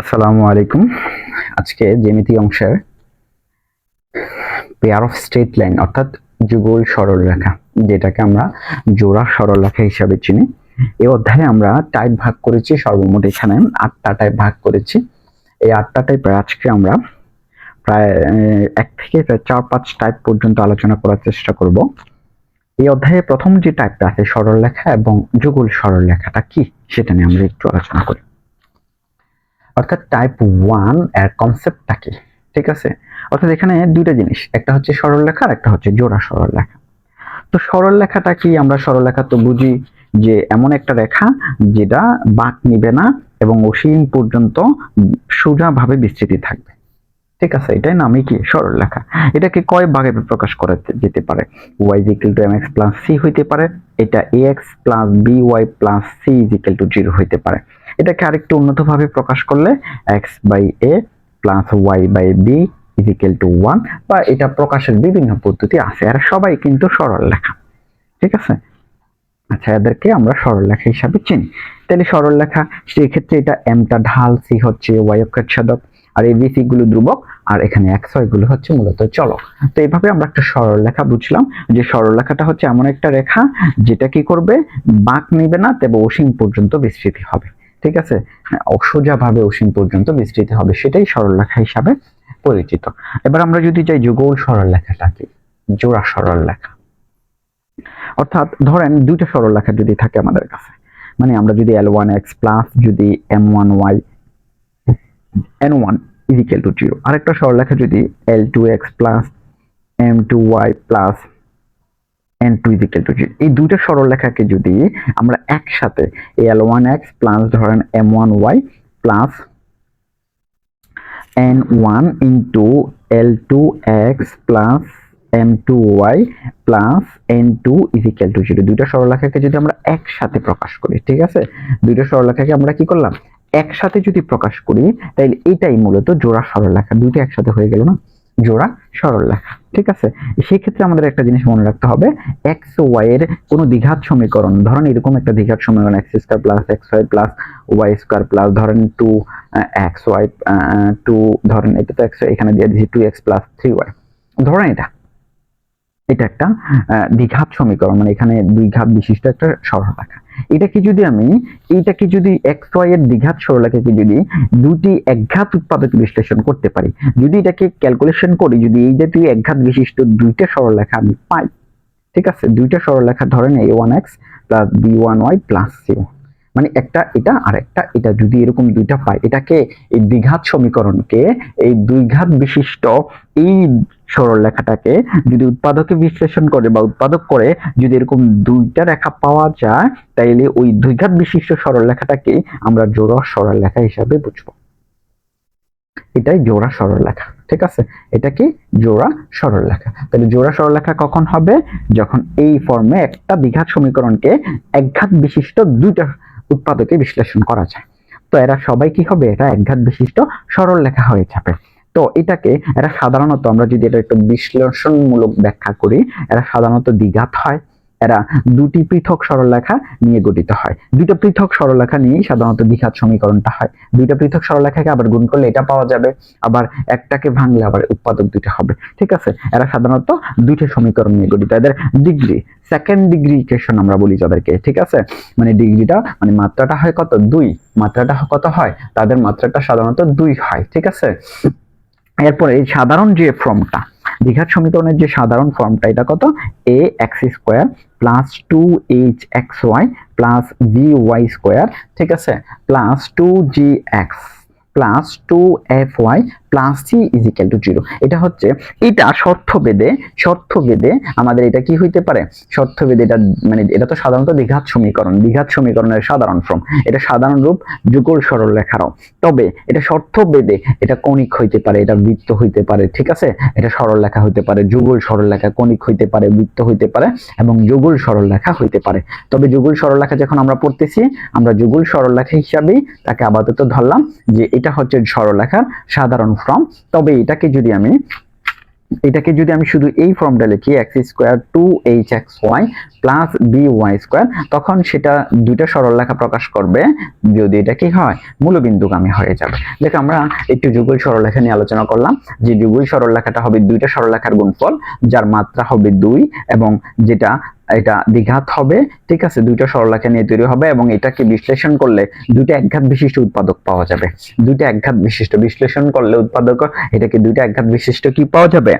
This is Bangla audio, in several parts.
আসসালামু আলাইকুম। আজকে জ্যামিতি অংশের পেয়ার অফ স্ট্রেট লাইন অর্থাৎ যুগল সরলরেখা, যেটাকে আমরা জোড়া সরলরেখা হিসাবে চিনি, এই অধ্যায়ে আমরা টাইপ ভাগ করেছি। সর্বমোট এখানে 8টা টাইপ ভাগ করেছি। এই 8টা টাইপের আজকে আমরা প্রায় 1 থেকে 4-5 টাইপ পর্যন্ত আলোচনা করার চেষ্টা করব। এই অধ্যায়ে প্রথম যে টাইপটা আছে সরলরেখা এবং যুগল সরলরেখাটা কি সেটা নিয়ে আমরা একটু আলোচনা করি। অর্থাৎ টাইপ 1 এর কনসেপ্টটা কি, ঠিক আছে? অর্থাৎ এখানে দুইটা জিনিস, একটা হচ্ছে সরলরেখা আর একটা হচ্ছে জোড়া সরলরেখা। তো সরলরেখাটা কি? আমরা সরলরেখা তো বুঝি যে এমন একটা রেখা যেটা বাঁক নিবে না এবং অসীম পর্যন্ত সোজাভাবে বিস্তৃতি থাকবে, ঠিক আছে? এটাই নামই কি সরলরেখা। এটাকে কয় ভাগে প্রকাশ করা যেতে পারে? y = mx + c হইতে পারে, এটা ax + by + c = 0 হইতে পারে। এটাকে আরেকটু উন্নত ভাবে প্রকাশ করলে x/a + y/b = 1, বা এটা প্রকাশের বিভিন্ন পদ্ধতি আছে, আর সবাই কিন্তু সরলরেখা, ঠিক আছে? আচ্ছা, এদেরকে আমরা সরলরেখা হিসাবে চিনি। তাহলে সরলরেখা, সেই ক্ষেত্রে এটা m টা ঢাল, c হচ্ছে y অক্ষের ছেদক, আর এই bc গুলো ধ্রুবক, আর এখানে x y গুলো হচ্ছে মূলত চলক। তো এইভাবে আমরা একটা সরলরেখা বুঝলাম যে সরলরেখাটা হচ্ছে এমন একটা রেখা যেটা কি করবে, বাঁক নিবে না, তবে অসীম পর্যন্ত বিস্তৃতি হবে, ঠিক আছে? সোজাভাবে অসীম পর্যন্ত বিস্তৃতি হবে, সেটাই সরলরেখা হিসাবে পরিচিত। এবার আমরা যদি যাই যুগল সরলরেখাটা কি, জোড়া সরলরেখা। অর্থাৎ ধরেন দুইটা সরলরেখা যদি থাকে আমাদের কাছে, মানে আমরা যদি L1x প্লাস যদি M1y N1 = 0, আরেকটা সরলরেখা যদি L2x plus M2y plus N2 = 0, এই দুইটা সরলরেখাকে যদি আমরা একসাথে L1x প্লাস ধরেন M1y plus N1 into L2x plus M2y plus N2 = 0, দুইটা সরলরেখাকে যদি আমরা একসাথে প্রকাশ করি, ঠিক আছে? দুইটা সরলরেখাকে আমরা কি করলাম, একসাথে যদি প্রকাশ করি, তাহলে এটাই মূলত জোড়া সরলরেখা। দুইটা একসাথে হয়ে গেল না, জোড়া সরলরেখা, ঠিক আছে? সেই ক্ষেত্রে আমাদের একটা জিনিস মনে রাখতে হবে, x ও y এর কোনো দ্বিঘাত সমীকরণ, ধরেন এরকম একটা দ্বিঘাত সমীকরণ x² + xy + y² প্লাস ধরেন 2xy 2, ধরেন এটা তো x, এখানে দিয়ে দিয়েছি 2x + 3y, ধরেন এটা একটা দ্বিঘাত সমীকরণ, মানে এখানে দুই ঘাত বিশিষ্ট একটা সরলরেখা। এটাকে যদি xy এর দ্বিঘাত সরলরেখাকে যদি দুটি একঘাত উৎপাদক বিশ্লেষণ করতে পারি, যদি এটাকে ক্যালকুলেশন করি, যদি এই জাতীয় একঘাত বিশিষ্ট দুইটা সরলরেখা আমি পাই, ঠিক আছে? দুইটা সরলরেখা ধরেন a1x + b1y + c1, মানে একটা এটা আর একটা এটা, যদি এরকম দুইটা পাই, এটাকে এই দ্বিঘাত সমীকরণকে, এই দুই ঘাত বিশিষ্ট এই সরলরেখাটাকে যদি উৎপাদকে বিশ্লেষণ করে বা উৎপাদক করে যদি এরকম দুইটা রেখা পাওয়া যায়, তাইলে ওই দুই ঘাত বিশিষ্ট সরলরেখাটাকে আমরা জোড়া সরলরেখা হিসাবে বুঝবো। এটাই জোড়া সরলরেখা, ঠিক আছে? এটা কি জোড়া সরলরেখা। তাহলে জোড়া সরলরেখা কখন হবে? যখন এই ফর্মে একটা দ্বিঘাত সমীকরণকে একঘাত বিশিষ্ট দুইটা উৎপাদকে বিশ্লেষণ করা যায়। তো এরা সবাই কি হবে, এটা একঘাত বিশিষ্ট সরলরেখা হয়ে যাবে। তো এটাকে এরা সাধারণত, আমরা যদি এটা একটু বিশ্লেষণমূলক ব্যাখ্যা করি, এরা সাধারণত দ্বিঘাত হয়, এরা দুটি পৃথক সরলরেখা নিয়ে গঠিত হয়। দুইটা পৃথক সরলরেখা নিয়েই সাধারণত দ্বিঘাত সমীকরণটা হয়। দুইটা পৃথক সরলরেখাকে আবার গুণ করলে এটা পাওয়া যাবে, আবার একটাকে ভাঙলে আবার উৎপাদক দুইটা হবে, ঠিক আছে? এরা সাধারণত দুইটা সমীকরণ নিয়ে গঠিত। এদের ডিগ্রি, সেকেন্ড ডিগ্রি ইকুয়েশন আমরা বলি যাদেরকে, ঠিক আছে? মানে ডিগ্রিটা, মানে মাত্রাটা হয় কত, 2। মাত্রাটা কত হয়, তাদের মাত্রাটা সাধারণত 2 হয়, ঠিক আছে? এরপরে এই সাধারণ যে ফর্মটা, দ্বিঘাত সমীকরণের যে সাধারণ ফর্মটা, এটা কত, ax² + 2hxy + by² ঠিক আছে, + 2gx + 2fy + c = 0। এটা হচ্ছে, এটা শর্তভেদে আমাদের এটা কি হইতে পারে, শর্তভেদে এটা, মানে এটা তো সাধারণত দ্বিঘাত সমীকরণের সাধারণ ফর্ম, এটা সাধারণ রূপ যুগল সরলরেখারও। তবে এটা শর্তভেদে এটা কণিক হইতে পারে, এটা বৃত্ত হইতে পারে, ঠিক আছে? এটা সরলরেখা হইতে পারে, যুগল সরলরেখা, কণিক হইতে পারে, বৃত্ত হইতে পারে এবং যুগল সরলরেখা হইতে পারে। তবে যুগল সরলরেখা যখন আমরা পড়তেছি, আমরা যুগল সরলরেখা হিসাবেই তাকে আপাতত ধরলাম যে এটা হচ্ছে সরলরেখার সাধারণ ফর্ম। তবে এটাকে যদি আমি এটাকে যদি আমি শুধু এই ফর্মটা লিখি x² 2hxy প্লাস by² তখন সেটা দুইটা সরলরেখা প্রকাশ করবে যদি এটা কি হয় মূলবিন্দুগামী হয়ে যাবে। দেখো আমরা একটু যুগল সরলরেখা নিয়ে আলোচনা করলাম যে যুগল সরলরেখাটা হবে দুইটা সরলরেখার গুণফল যার মাত্রা হবে 2 এবং যেটা এটা দ্বিঘাত হবে, ঠিক আছে, দুইটা সরলরেখা নিয়ে তৈরি হবে এবং এটাকে বিশ্লেষণ করলে দুইটা একঘাত বিশিষ্ট উৎপাদক পাওয়া যাবে। দুইটা একঘাত বিশিষ্ট বিশ্লেষণ করলে উৎপাদক এটাকে দুইটা একঘাত বিশিষ্ট কি পাওয়া যাবে,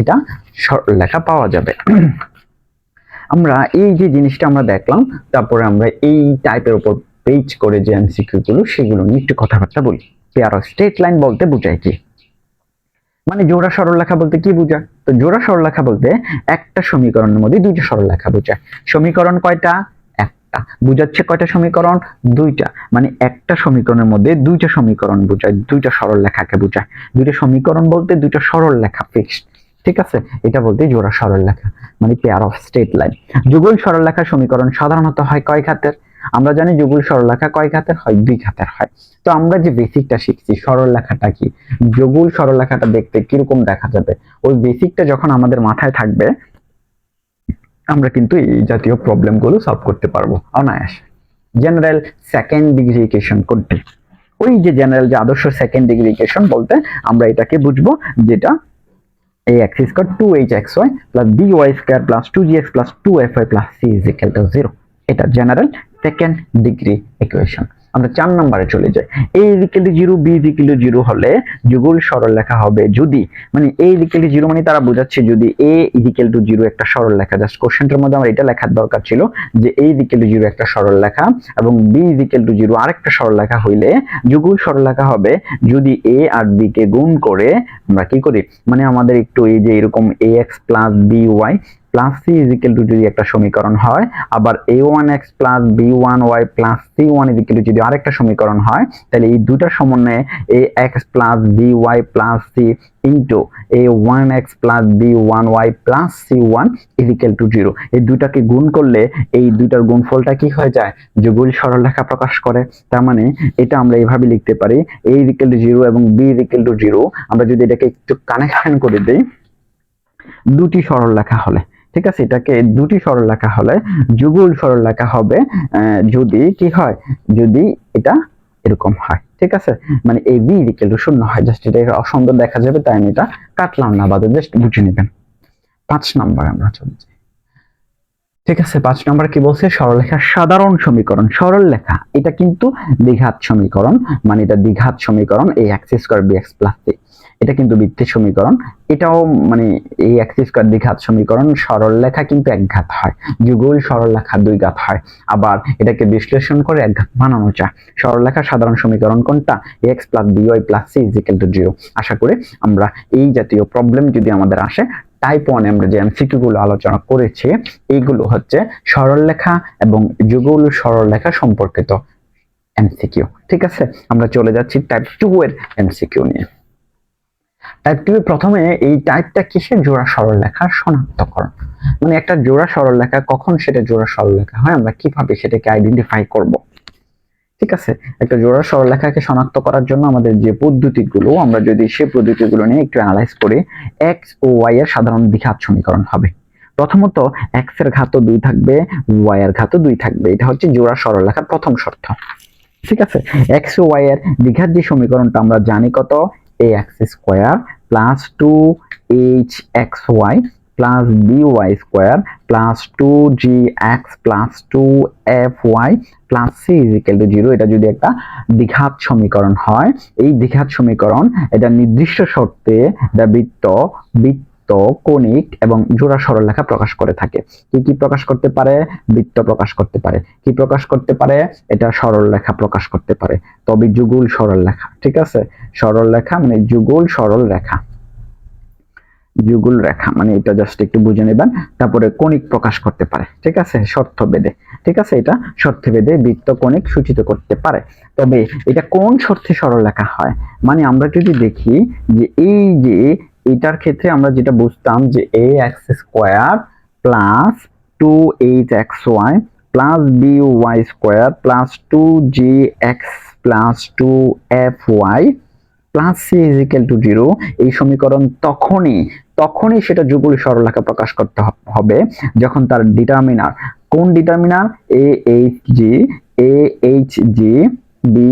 এটা সরলরেখা পাওয়া যাবে। আমরা এই যে জিনিসটা আমরা দেখলাম, তারপরে আমরা এই টাইপের উপর পেজ করে যে এমসিকিউ গুলো সেগুলো নিয়ে একটু কথাবার্তা বলি। পেয়ার অফ স্ট্রেট লাইন বলতে বোঝায় কি, মানে জোড়া সরলরেখা বলতে কি বোঝায়? তো জোড়া সরলরেখা বলতে একটা সমীকরণের মধ্যে দুইটা সরলরেখা বোঝায়। সমীকরণ কয়টা? একটা। বুঝাচ্ছে কয়টা সমীকরণ? দুইটা। মানে একটা সমীকরণের মধ্যে দুইটা সমীকরণ বোঝায়, দুইটা সরলরেখাকে বোঝায়। দুইটা সমীকরণ বলতে দুইটা সরলরেখা ফিক্সড, ঠিক আছে, এটা বলতে জোড়া সরলরেখা মানে পেয়ার অফ স্ট্রেট লাইন। যুগল সরলরেখার সমীকরণ সাধারণত হয় কয় ঘাতের? আমরা জানি যুগল সরলরেখা কয় ঘাতের হয়? 2 ঘাতের হয়। তো আমরা যে বেসিকটা শিখছি সরলরেখাটা কি, যুগল সরলরেখাটা দেখতে কিরকম দেখা যাবে, ওই বেসিকটা যখন আমাদের মাথায় থাকবে আমরা কিন্তু এই জাতীয় প্রবলেম গুলো সলভ করতে পারবো অনায়াসে। জেনারেল সেকেন্ড ডিগ্রি ইকুয়েশন কোনটি? ওই যে জেনারেল যে আদর্শ সেকেন্ড ডিগ্রি ইকুয়েশন বলতে আমরা এটাকে বুঝবো যেটা ax² 2hxy plus by² plus 2gx plus 2fy plus c is equal to 0, এটা জেনারেল সেকেন্ড ডিগ্রি ইকুয়েশন। আমরা 4 নম্বরে চলে যাই। a is equal to 0 b is equal to 0 হলে যুগল সরলরেখা হবে যদি, মানে a is equal to 0 মানে তারা বোঝাচ্ছে যদি a is equal to 0 একটা সরলরেখা, জাস্ট কোশ্চেনটার মধ্যে আমার এটা লেখার দরকার ছিল যে a is equal to 0 একটা সরলরেখা এবং b is equal to 0 আরেকটা সরলরেখা হইলে যুগল সরলরেখা হবে যদি a আর b কে গুণ করে আমরা কি করি, মানে আমাদের একটু এই যে এরকম ax plus by plus c is equal to যদি একটা সমীকরণ হয়, আবার a1x plus b1y plus c1 is equal to যদি আরেকটা সমীকরণ হয়, তাহলে এই দুটার সমন্বয়ে ax plus by plus c into a1x plus b1y plus c1 is equal to 0, এই দুটাকে গুণ করলে এই দুটার গুণফলটা কি হয়ে যায়, যুগল সরলরেখা প্রকাশ করে। তার মানে এটা আমরা এইভাবে লিখতে পারি a is equal to 0 এবং b is equal to 0। আমরা যদি এটাকে একটু কানেকশন করে দেই দুটি সরলরেখা হলে, ঠিক আছে, এটাকে দুটি সরলরেখা হলে যুগল সরলরেখা হবে যদি কি হয়, যদি এটা এরকম হয়, ঠিক আছে, মানে a b ইকুয়াল টু 0 হয়। জাস্ট এটা অসুন্দর দেখা যাবে তাই আমি এটা কাটলাম না, বাদে জাস্ট বুঝে নেবেন। 5 নম্বর আমরা চলে যাই, ঠিক আছে। 5 নম্বর কি বলছে, সরলরেখার সাধারণ সমীকরণ। সরলরেখা এটা কিন্তু দ্বিঘাত সমীকরণ, মানে এটা দ্বিঘাত সমীকরণ ax² bx plus c, এটা কিন্তু বৃত্তের সমীকরণ, এটাও মানে এই ax² দ্বিঘাত সমীকরণ। সরলরেখা কিন্তু একঘাত হয়, যুগল সরলরেখা 2 ঘাত হয়, আবার এটাকে বিশ্লেষণ করে একঘাত বানানো যায়। সরলরেখার সাধারণ সমীকরণ কোনটা? ax plus by plus c is equal to 0। আশা করি আমরা এই জাতীয় প্রবলেম যদি আমাদের আসে টাইপ 1 আমরা যে এমসিকিউ গুলো আলোচনা করেছি এইগুলো হচ্ছে সরলরেখা এবং যুগল সরলরেখা সম্পর্কিত এমসিকিউ, ঠিক আছে। আমরা চলে যাচ্ছি টাইপ 2 এর এমসিকিউ নিয়ে। টাইপ 2 এ প্রথমে এই টাইপটা কিসের? জোড়া সরলরেখার শনাক্তকরণ, মানে একটা জোড়া সরলরেখা কখন সেটা জোড়া সরলরেখা হয় আমরা কিভাবে সেটাকে আইডেন্টিফাই করব, ঠিক আছে। একটা জোড়া সরলরেখাকে শনাক্ত করার জন্য আমাদের যে পদ্ধতিগুলো, আমরা যদি সেই পদ্ধতিগুলো নিয়ে একটু অ্যানালাইজ করি, x ও y এর সাধারণ দ্বিঘাত সমীকরণ হবে। প্রথমত x এর ঘাতও 2 থাকবে, y এর ঘাতও 2 থাকবে, এটা হচ্ছে জোড়া সরলরেখার প্রথম শর্ত, ঠিক আছে। x ও y এর দ্বিঘাত যে সমীকরণটা আমরা জানি কত, ax² plus 2hxy plus by² plus 2gx plus 2fy plus c is equal to 0, এটা যদি একটা দ্বিঘাত সমীকরণ হয়, এই দ্বিঘাত সমীকরণ এটা নির্দিষ্ট শর্তে বৃত্ত কণিক এবং জোড়া সরলরেখা প্রকাশ করে থাকে। কি কি প্রকাশ করতে পারে? বৃত্ত প্রকাশ করতে পারে। কি প্রকাশ করতে পারে? এটা সরলরেখা প্রকাশ করতে পারে, তবে যুগল সরলরেখা, ঠিক আছে। সরলরেখা মানে যুগল সরলরেখা, যুগল রেখা মানে এটা জাস্ট একটু বুঝে নেবেন। তারপরে কণিক প্রকাশ করতে পারে, ঠিক আছে, শর্ত বেদে, ঠিক আছে, এটা শর্ত বেদে বৃত্ত কণিক সূচিত করতে পারে। তবে এটা কোন শর্তে সরলরেখা হয়, মানে আমরা যদি দেখি যে এই যে এটার ক্ষেত্রে আমরা যেটা বুঝতাম যে ax² plus 2hxy plus by² plus 2gx plus 2fy plus C is equal to 0, এই সমীকরণ তখনই সেটা যুগল সরলরেখা প্রকাশ করতে হবে যখন তার ডিটারমিনার, কোন determinant, A H G B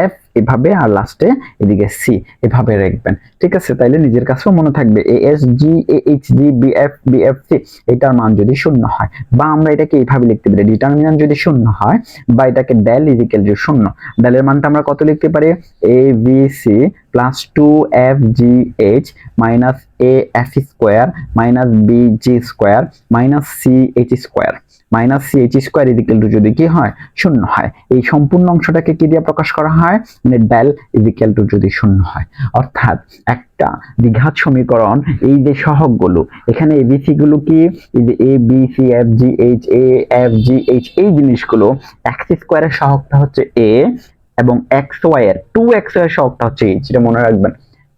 F এভাবে, আর লাস্টে এদিকে সি এভাবে রাখবেন। ঠিক আছে, তাইলে নিজের কাছেও মনে থাকবে A S G A H G B F C, এটার মান যদি শূন্য হয়, বা আমরা এটাকে এইভাবে লিখতে পারি, ডিটারমিনান্ট যদি শূন্য হয়, বা এটাকে ডেল ইজ ইকুয়াল টু শূন্য, ডেলের মানটা আমরা কত লিখতে পারি, A B C plus 2fgh minus A F square minus B G square minus C H square is equal to যদি কি হয়, শূন্য হয়। এই সম্পূর্ণ অংশটাকে কি দিয়ে প্রকাশ করা হয়, মানে ডেল ইজ ইকুয়াল টু যদি শূন্য হয়। অর্থাৎ একটা দ্বিঘাত সমীকরণ, এই যে সহগগুলো এখানে এবিসি গুলো কি, এই যে A B C F G H, A F G H, এই জিনিসগুলো এক্স স্কোয়ারের সহগটা হচ্ছে এ, এবং এক্স ওয়াই এর 2x এর সহগটা হচ্ছে এইচ, এটা মনে রাখবেন।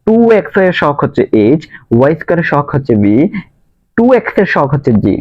2x এর সহগ হচ্ছে এইচ, ওয়াই স্কোয়ারের সহগ হচ্ছে বি, 2x এর সহগ হচ্ছে জি,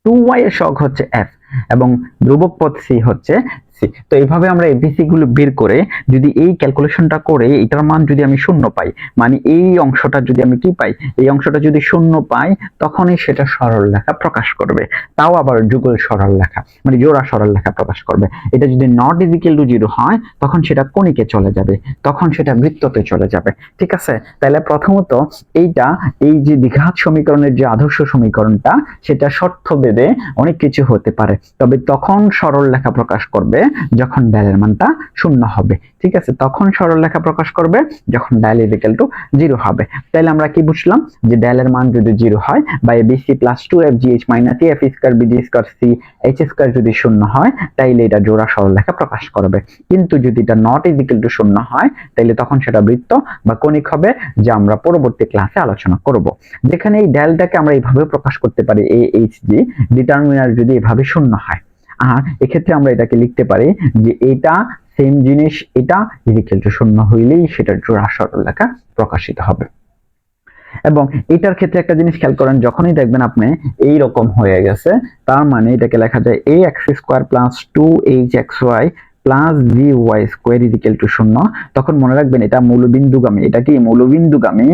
2y এর সহগ হচ্ছে f, এবং ধ্রুবক পদ c হচ্ছে c। তো এইভাবে আমরা এবিসি গুলো বের করে যদি এই ক্যালকুলেশনটা করে এটার মান যদি আমি শূন্য পাই, মানে এই অংশটা যদি আমি কি পাই, এই অংশটা যদি শূন্য পাই, তখনই সেটা সরলরেখা প্রকাশ করবে। তাও আবার যুগল সরলরেখা, মানে জোড়া সরলরেখা প্রকাশ করবে। এটা যদি নট ইজ ইকুয়াল টু 0 হয়, তখন সেটা কোণিকে চলে যাবে, তখন সেটা বৃত্ততে চলে যাবে। ঠিক আছে, তাহলে প্রথমত এই যে দ্বিঘাত সমীকরণের যে আদর্শ সমীকরণটা, সেটা শর্ত ভেদে অনেক কিছু হতে পারে, তবে তখন সরলরেখা প্রকাশ করবে যখন ডেলের মানটা শূন্য হবে। ঠিক আছে, তখন সরলরেখা প্রকাশ করবে যখন ডেল ইজ ইকুয়াল টু 0 হবে। তাহলে আমরা কি বুঝলাম, যে ডেলের মান যদি 0 হয়, বা ABC plus 2fgh minus F square BG square C H square যদি শূন্য হয়, তাইলে এটা জোড়া সরলরেখা প্রকাশ করবে। কিন্তু যদি এটা নট ইজ ইকুয়াল টু শূন্য হয়, তাইলে তখন সেটা বৃত্ত বা কৌণিক হবে, যা আমরা পরবর্তী ক্লাসে আলোচনা করব। যেখানে এই ডেলটাকে আমরা এইভাবে প্রকাশ করতে পারি, এ এইচ জি, ডিটারমিনার যদি এভাবে শূন্য হয়, আর এক্ষেত্রে আমরা এটাকে লিখতে পারি যে এটা সেম জিনিস, এটা ইজ ইকুয়াল টু শূন্য হইলেই সেটার জোড়া সরলরেখা প্রকাশিত হবে। এবং এটার ক্ষেত্রে একটা জিনিস খেয়াল করেন, যখনই দেখবেন আপনি এই রকম হয়ে গেছে, তার মানে এটাকে লেখা যায় a x square plus 2hxy plus gy square is equal two শূন্য, তখন মনে রাখবেন এটা মূলবিন্দুগামী। এটা কি মূলবিন্দুগামী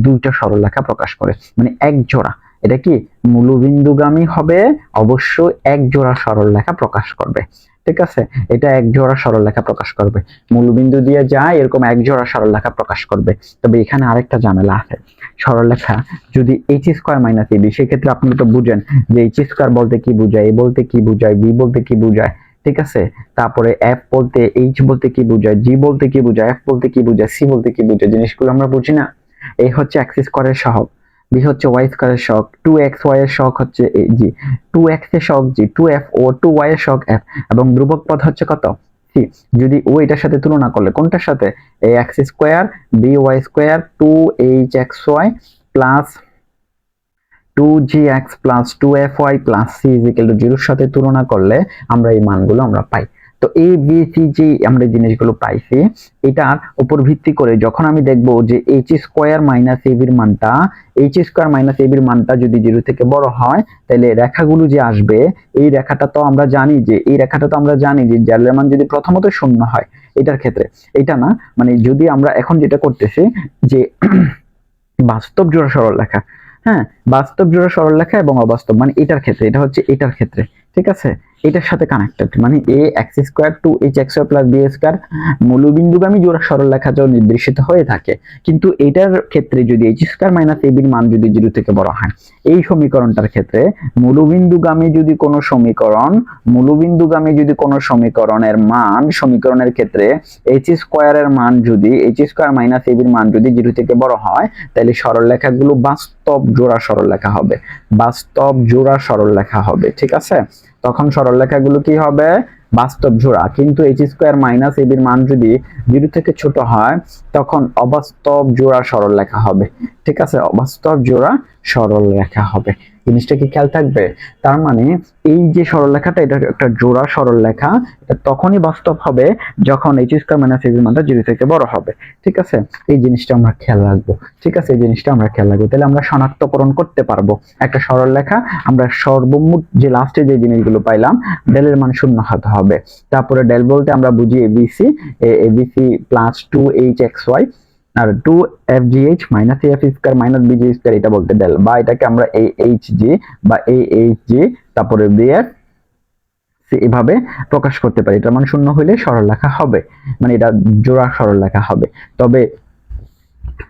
দুইটা সরলরেখা প্রকাশ করে, মানে এক জোড়া। এটা কি মূলবিন্দুগামী হবে, অবশ্যই এক জোড়া সরলরেখা প্রকাশ করবে। ঠিক আছে, এটা এক জোড়া সরলরেখা প্রকাশ করবে, মূলবিন্দু দিয়ে যায় এরকম এক জোড়া সরলরেখা প্রকাশ করবে। তবে এখানে আরেকটা ঝামেলা আছে, সরলরেখা যদি এইচ স্কয়ার মাইনাস এবি, সেক্ষেত্রে আপনি তো বুঝেন যে এইচ স্কয়ার বলতে কি বোঝায়, এ বলতে কি বোঝায়, বি বলতে কি বোঝায়। ঠিক আছে, তারপরে এফ বলতে, এইচ বলতে কি বোঝায়, জি বলতে কি বোঝায়, এফ বলতে কি বোঝায়, সি বলতে কি বোঝায়, জিনিসগুলো আমরা বুঝি না। এই হচ্ছে এক্স স্কয়ারের সহগ, বি হচ্ছে ওয়াই স্কয়ারের সহগ, 2xy এর সহগ হচ্ছে জি, 2x এর সহগ জি, 2f ও 2y এর সহগ f, এবং ধ্রুবক পদ হচ্ছে কত, সি। যদি ও এটার সাথে তুলনা করলে, কোনটার সাথে, এই X square B Y square 2hxy plus 2gx plus 2fy plus c is equal to 0 এর সাথে তুলনা করলে আমরা এই মানগুলো আমরা পাই। তো এ বি সি যে আমরা জিনিসগুলো পাইছি, এটার উপর ভিত্তি করে যখন আমি দেখব যে এইচ স্কয়ার মাইনাস এবির মানটা, যদি 0 থেকে বড় হয়, তাহলে রেখাগুলো যে আসবে, এই রেখাটা তো আমরা জানি যে ডেলের মান যদি প্রথমত শূন্য হয়, এটার ক্ষেত্রে এটা না, মানে যদি আমরা এখন যেটা করতেছি যে বাস্তব জোড়া সরলরেখা, হ্যাঁ, বাস্তব জোড়া সরলরেখা এবং অবাস্তব, মানে এটার ক্ষেত্রে, এটা হচ্ছে এটার ক্ষেত্রে। ঠিক আছে, এটার সাথে কানেক্টেড, মানে a x square 2hxy plus b square মূলবিন্দুগামী জোড়া সরলরেখা যা নির্দেশিত হয়ে থাকে। কিন্তু এটার ক্ষেত্রে যদি h স্কয়ার মাইনাস ab এর মান যদি 0 থেকে বড় হয়, এই সমীকরণটার ক্ষেত্রে মূলবিন্দুগামী যদি কোনো সমীকরণের মান, সমীকরণের ক্ষেত্রে h স্কয়ারের মান যদি, h স্কয়ার মাইনাস ab এর মান যদি 0 থেকে বড় হয়, তাহলে সরলরেখাগুলো বাস্তব জোড়া সরলরেখা হবে। ঠিক আছে, তখন সরলরেখাগুলো কি হবে, বাস্তব জোড়া। কিন্তু h স্কয়ার মাইনাস ab এর মান যদি 0 থেকে ছোট হয়, তখন অবাস্তব জোড়া সরলরেখা হবে। ঠিক ঠিক আছে, অবাস্তব জোড়া সরল রেখা হবে। জিনিসটা কি খেয়াল থাকবে? তার মানে এই যে সরলরেখাটা, এটা একটা জোড়া সরলরেখা, এটা তখনই বাস্তব হবে যখন h স্কয়ার মাইনাস ab মানটা 0 থেকে বড় হবে। ঠিক আছে, এই জিনিসটা আমরা খেয়াল রাখবো। ঠিক আছে, এই জিনিসটা আমরা খেয়াল রাখবো, তাহলে আমরা শনাক্তকরণ করতে পারবো একটা সরলরেখা। আমরা সর্বমোট যে লাস্টে যে জিনিসগুলো পাইলাম, ডেলের মান শূন্য হতে হবে। তারপরে ডেল বলতে আমরা বুঝি এবিসি, এবিসি প্লাস 2hxy আর 2fgh minus af square minus bg square, এটা বলতে ডেল, বা এটাকে আমরা ahg বা ahg তারপরে bf এভাবে প্রকাশ করতে পারি। এটার মান শূন্য হইলে সরলরেখা হবে, মানে এটা জোড়া সরলরেখা হবে। তবে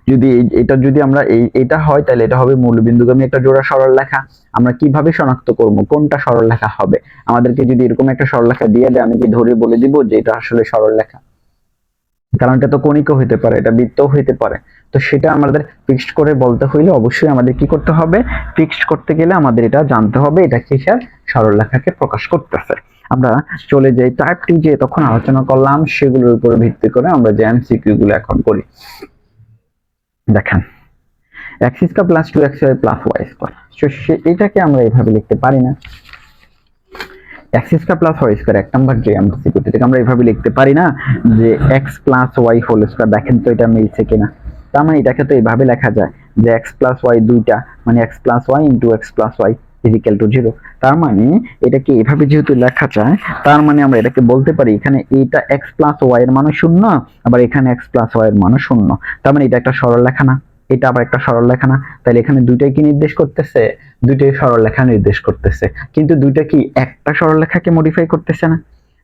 যদি এটা যদি আমরা এটা হয়, তাহলে এটা হবে মূলবিন্দুগামী একটা জোড়া সরলরেখা। আমরা কিভাবে শনাক্ত করব কোনটা সরলরেখা হবে? আমাদেরকে যদি এরকম একটা সরলরেখা দিয়ে দেয়, আমি কি ধরে বলে দিব যে এটা আসলে সরলরেখা? কারণ এটা তো কণিকও হইতে পারে, এটা বৃত্তও হইতে পারে। তো সেটা আমাদের ফিক্সড করে বলতে হইলে অবশ্যই আমাদের কি করতে হবে? ফিক্সড করতে গেলে আমাদের এটা জানতে হবে এটা কিসের সরলরেখাকে প্রকাশ করতেছে। আমরা চলে যাই টাইপ 2 যে তখন আলোচনা করলাম, সেগুলোর উপর ভিত্তি করে আমরা যে এমসিকিউ গুলো এখন করি। দেখেন, x square plus 2xy plus y square, এটাকে আমরা এইভাবে লিখতে পারি না। x square plus y square এক নাম্বার যে এমসিকিউ, এটাকে আমরা এইভাবে লিখতে পারি না যে x plus y whole square. দেখেন তো এটা মিলছে কিনা? তার মানে এটাকে তো এইভাবে লেখা যায় যে x প্লাস y দুইটা, মানে x plus y into x plus y is equal to 0। তার মানে এটাকে এইভাবে যেহেতু লেখা যায়, তার মানে আমরা এটাকে বলতে পারি এখানে এটা x প্লাস y এর মানও শূন্য, আবার এখানে x প্লাস y এর মানও শূন্য। তার মানে এটা একটা সরলরেখা না? এটা আবার একটা সরলরেখা না? তাহলে এখানে দুইটাই কি নির্দেশ করতেছে? দুইটাই সরলরেখা নির্দেশ করতেছে। কিন্তু দুইটা কি একটা সরলরেখাকে মডিফাই করতেছে না?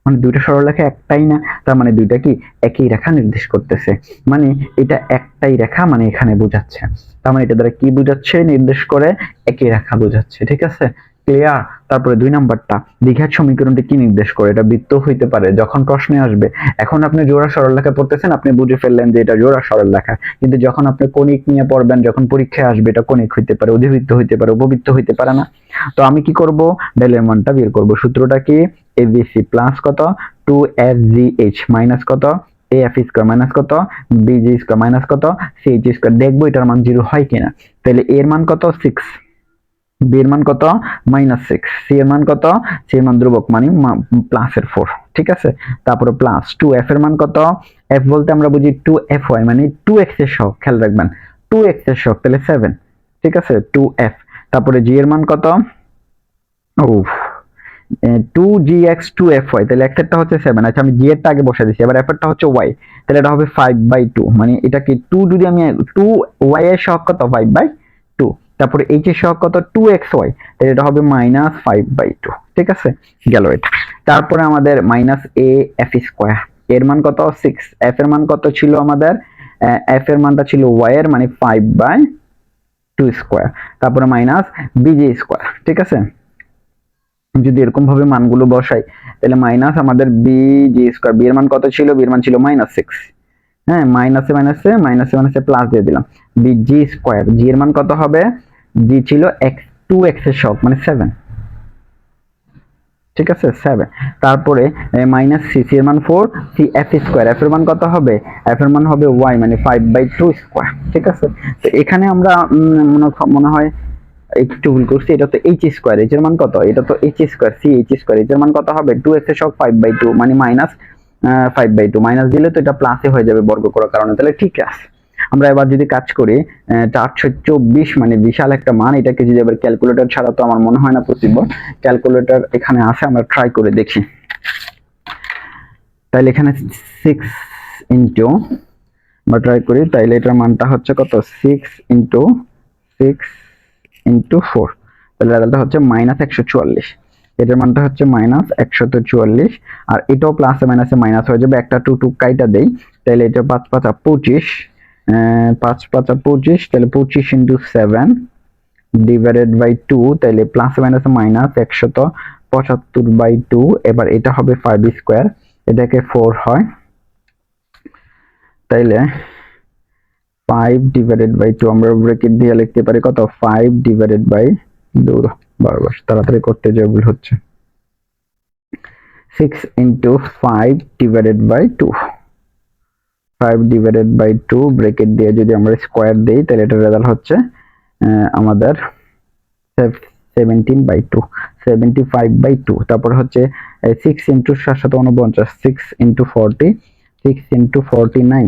মানে দুইটা সরলরেখা একটাই না, তার মানে দুইটা কি একই রেখা নির্দেশ করতেছে। মানে এটা একটাই রেখা, মানে এখানে বোঝাচ্ছে। তার মানে এটা দ্বারা কি বোঝাচ্ছে? নির্দেশ করে একই রেখা বোঝাচ্ছে। ঠিক আছে, ক্লিয়ার? তারপরে 2 নাম্বারটা, দ্বিঘাত সমীকরণটি কি নির্দেশ করে? এটা বৃত্ত হইতে পারে, যখন প্রশ্নে আসবে। এখন আপনি জোড়া সরলরেখা পড়তেছেন, আপনি বুঝে ফেললেন যে এটা জোড়া সরলরেখা, কিন্তু যখন আপনি কণিক নিয়ে পড়বেন, যখন পরীক্ষায় আসবে, এটা কণিক হইতে পারে, অধিবৃত্ত হইতে পারে, উপবৃত্ত হইতে পারে না? তো আমি কি করব? ডেলের মানটা বের করব। সূত্রটা কি? এবিসি প্লাস কত 2fgh মাইনাস কত af স্কয়ার মাইনাস কত bg স্কয়ার মাইনাস কত ch স্কয়ার। দেখবো এটার মান 0 হয় কিনা। তাহলে এর মান কত? 6, b এর মান কত? -6, c এর মান কত? c এর মান ধ্রুবক, মানে প্লাস এর 4। ঠিক আছে, তারপরে প্লাস 2f এর মান কত? f বলতে আমরা বুঝি 2fy, মানে 2x এর সহগ। খেয়াল রাখবেন 2x এর সহগ, তাহলে 7। ঠিক আছে, 2f। তারপরে g এর মান কত? ও 2gx 2fy, তাহলে x এরটা হচ্ছে 7। আচ্ছা, আমি g এরটা আগে বসে দিছি, এবার f এরটা হচ্ছে y, তাহলে এটা হবে 5/2। মানে এটা কি 2, যদি আমি 2y এর সহগ কত? 5/2। তারপরে h এর সহগ কত? 2xy, তাহলে এটা হবে -5/2। ঠিক আছে, গেল এটা। তারপরে আমাদের -af স্কয়ার, এর মান কত? 6। f এর মান কত ছিল আমাদের? f এর মানটা ছিল y এর, মানে 5/2 স্কয়ার। তারপরে মাইনাস bg স্কয়ার। ঠিক আছে, যদি এরকম ভাবে মানগুলো বসাই, তাহলে মাইনাস আমাদের bg স্কয়ার, b এর মান কত ছিল? b এর মান ছিল -6। হ্যাঁ, মাইনাসে মাইনাসে মাইনাসে মাইনাসে প্লাস দিয়ে দিলাম, bg স্কয়ার। g এর মান কত হবে? g ছিল x 2x এর সহগ, মানে 7। ঠিক আছে, 7। তারপরে মাইনাস c, c এর মান 4, c f স্কয়ার, f এর মান কত হবে? f এর মান হবে y, মানে 5/2 স্কয়ার। ঠিক আছে, তো এখানে আমরা মনে হয় একটু ভুল করছি। এটা তো h স্কয়ার, h এর মান কত? এটা তো h square, c h square, h এর মান কত হবে? 2x এর সহগ 5/2, মানে -5/2। মাইনাস দিলে তো এটা প্লাসে হয়ে যাবে বর্গ করার কারণে, তাহলে ঠিক আছে। আমরা এবার যদি কাজ করি 424, মানে বিশাল একটা মান। এটাকে যদি এবার ক্যালকুলেটর ছাড়া তো আমার মনে হয় না পসিবল। ক্যালকুলেটর এখানে আছে, আমরা ট্রাই করে দেখি। তাহলে এখানে 6 ইনটু, আমরা ট্রাই করি, তাইলে এটার মানটা হচ্ছে কত? 6 ইনটু 6 ইনটু 4, তাহলে রেজাল্টটা হচ্ছে -144। এটার মানটা হচ্ছে -144, আর এটাও প্লাসে মাইনাসে মাইনাস হয়ে যাবে। একটা 2 কাইটা দেই, তাহলে এটা 5 5 25, 5 5 25, তাহলে 25 ইনটু 7 ডিভাইডেড বাই 2, তাহলে প্লাসে মাইনাসে মাইনাস 175/2। এবার এটা হবে 5 স্কয়ার, এটাকে 4 হয়, তাইলে 5 ডিভাইডেড বাই 2 আমরা ব্র্যাকেট দিয়ে লিখতে পারি কত? 5 ডিভাইডেড বাই 2, বারবার তাড়াতাড়ি করতে যে ভুল হচ্ছে, 6 into 5 divided by 2। 5 divided by 2 bracket দিয়ে যদি আমরা স্কয়ার দেই তাহলে এটার রেজাল্ট হচ্ছে আমাদের 17/2 75/2। তারপর হচ্ছে 6 ইন্টু 749 6 ইন্টু 40 6 ইন্টু 49,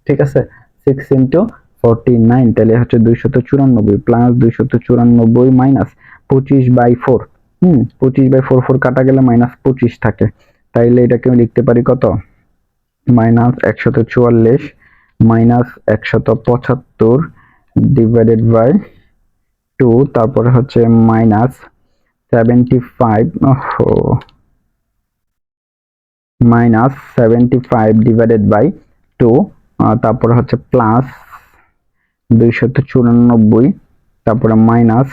ঠিক আছে 6 ইন্টু 49 তাহলে হচ্ছে 294 প্লাস 294 মাইনাস 25/4। 25/4 4 কাটা গেলে মাইনাস 25 থাকে, তাইলে এটাকে আমি লিখতে পারি কত মাইনাস 144 মাইনাস 175 ডিভাইডেড বাই 2, তারপরে হচ্ছে মাইনাস 75 মাইনাস 75 ডিভাইডেড বাই 2, তারপরে হচ্ছে প্লাস 294, তারপরে মাইনাস